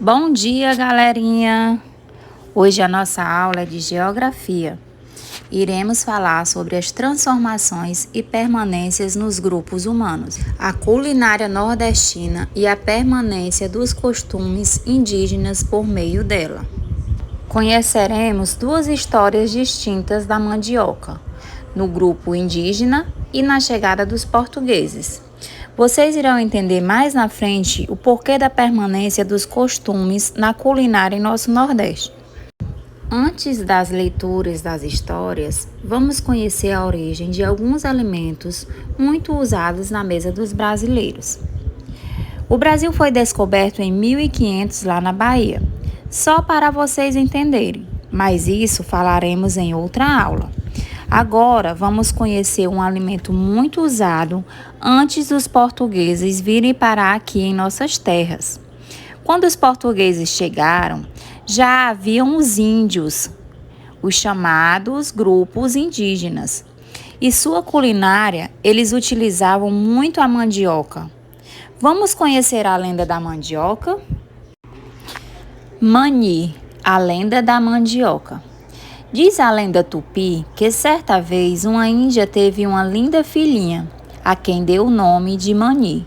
Bom dia, galerinha! Hoje a nossa aula é de Geografia. Iremos falar sobre as transformações e permanências nos grupos humanos, a culinária nordestina e a permanência dos costumes indígenas por meio dela. Conheceremos duas histórias distintas da mandioca, no grupo indígena e na chegada dos portugueses. Vocês irão entender mais na frente o porquê da permanência dos costumes na culinária em nosso Nordeste. Antes das leituras das histórias, vamos conhecer a origem de alguns alimentos muito usados na mesa dos brasileiros. O Brasil foi descoberto em 1500 lá na Bahia, só para vocês entenderem, mas isso falaremos em outra aula. Agora vamos conhecer um alimento muito usado antes dos portugueses virem parar aqui em nossas terras. Quando os portugueses chegaram, já haviam os índios, os chamados grupos indígenas. E sua culinária, eles utilizavam muito a mandioca. Vamos conhecer a lenda da mandioca? Mani, a lenda da mandioca. Diz a lenda tupi que certa vez uma índia teve uma linda filhinha, a quem deu o nome de Mani.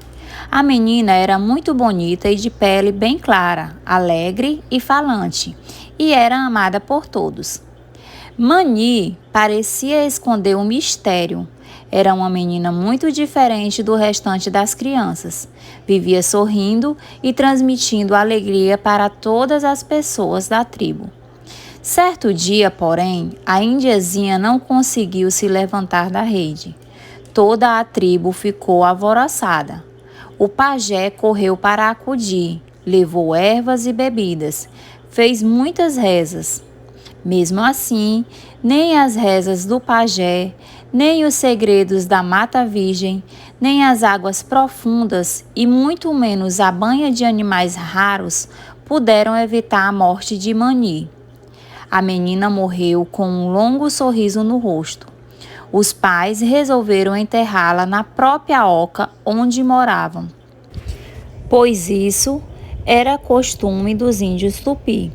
A menina era muito bonita e de pele bem clara, alegre e falante, e era amada por todos. Mani parecia esconder um mistério. Era uma menina muito diferente do restante das crianças. Vivia sorrindo e transmitindo alegria para todas as pessoas da tribo. Certo dia, porém, a índiazinha não conseguiu se levantar da rede. Toda a tribo ficou alvoroçada. O pajé correu para acudir, levou ervas e bebidas, fez muitas rezas. Mesmo assim, nem as rezas do pajé, nem os segredos da Mata Virgem, nem as águas profundas e muito menos a banha de animais raros puderam evitar a morte de Mani. A menina morreu com um longo sorriso no rosto. Os pais resolveram enterrá-la na própria oca onde moravam, pois isso era costume dos índios tupi.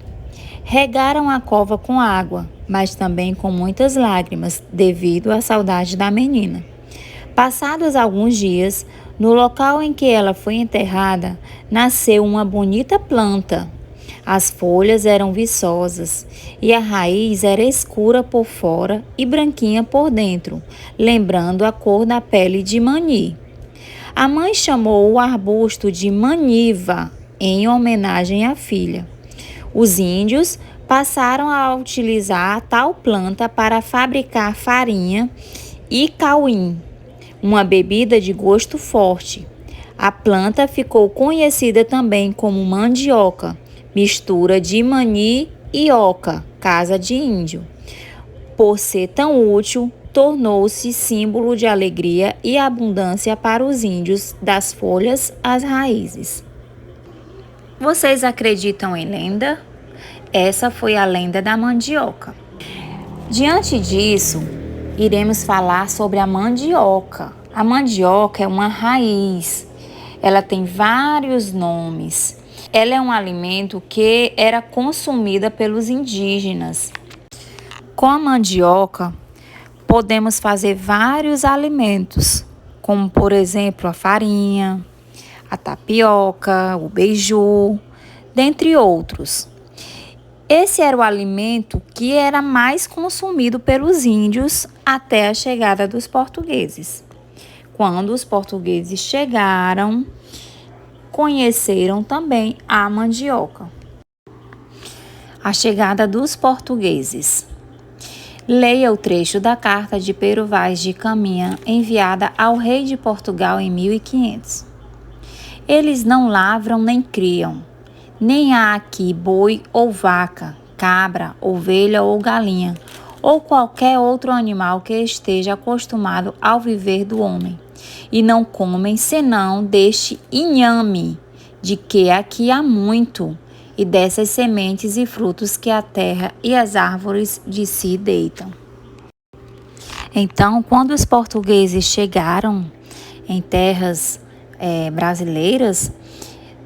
Regaram a cova com água, mas também com muitas lágrimas, devido à saudade da menina. Passados alguns dias, no local em que ela foi enterrada, nasceu uma bonita planta. As folhas eram viçosas e a raiz era escura por fora e branquinha por dentro, lembrando a cor da pele de Mani. A mãe chamou o arbusto de Maniva, em homenagem à filha. Os índios passaram a utilizar a tal planta para fabricar farinha e cauim, uma bebida de gosto forte. A planta ficou conhecida também como mandioca, mistura de mani e oca, casa de índio. Por ser tão útil, tornou-se símbolo de alegria e abundância para os índios, das folhas às raízes. Vocês acreditam em lenda? Essa foi a lenda da mandioca. Diante disso, iremos falar sobre a mandioca. A mandioca é uma raiz. Ela tem vários nomes. Ela é um alimento que era consumida pelos indígenas. Com a mandioca, podemos fazer vários alimentos, como por exemplo a farinha, a tapioca, o beiju, dentre outros. Esse era o alimento que era mais consumido pelos índios até a chegada dos portugueses. Quando os portugueses chegaram, conheceram também a mandioca. A chegada dos portugueses. Leia o trecho da carta de Pero Vaz de Caminha enviada ao rei de Portugal em 1500. Eles não lavram nem criam, nem há aqui boi ou vaca, cabra, ovelha ou galinha, ou qualquer outro animal que esteja acostumado ao viver do homem. E não comem senão deste inhame, de que aqui há muito, e dessas sementes e frutos que a terra e as árvores de si deitam. Então, quando os portugueses chegaram em terras brasileiras,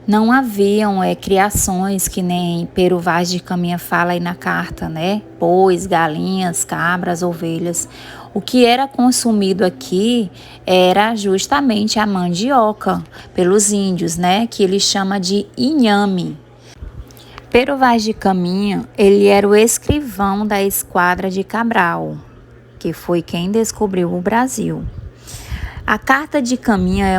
Não haviam criações que nem Pero Vaz de Caminha fala aí na carta, né? Bois, galinhas, cabras, ovelhas. O que era consumido aqui era justamente a mandioca pelos índios, né? Que ele chama de inhame. Pero Vaz de Caminha, ele era o escrivão da esquadra de Cabral, que foi quem descobriu o Brasil. A Carta de Caminha é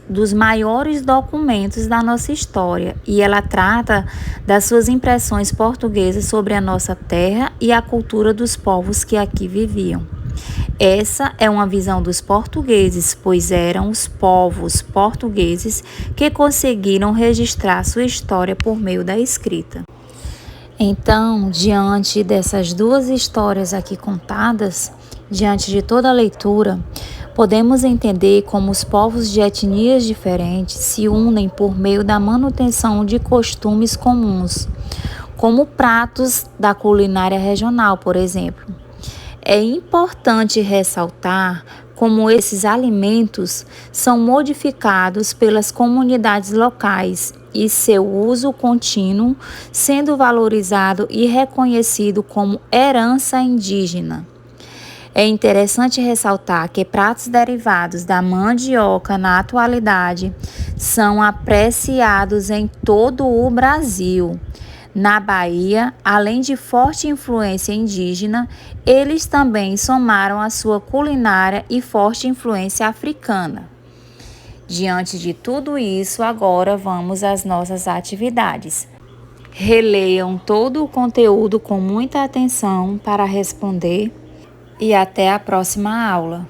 dos maiores documentos da nossa história e ela trata das suas impressões portuguesas sobre a nossa terra e a cultura dos povos que aqui viviam. Essa é uma visão dos portugueses, pois eram os povos portugueses que conseguiram registrar sua história por meio da escrita. Então, diante dessas duas histórias aqui contadas, diante de toda a leitura, podemos entender como os povos de etnias diferentes se unem por meio da manutenção de costumes comuns, como pratos da culinária regional, por exemplo. É importante ressaltar como esses alimentos são modificados pelas comunidades locais e seu uso contínuo sendo valorizado e reconhecido como herança indígena. É interessante ressaltar que pratos derivados da mandioca na atualidade são apreciados em todo o Brasil. Na Bahia, além de forte influência indígena, eles também somaram a sua culinária e forte influência africana. Diante de tudo isso, agora vamos às nossas atividades. Releiam todo o conteúdo com muita atenção para responder e até a próxima aula.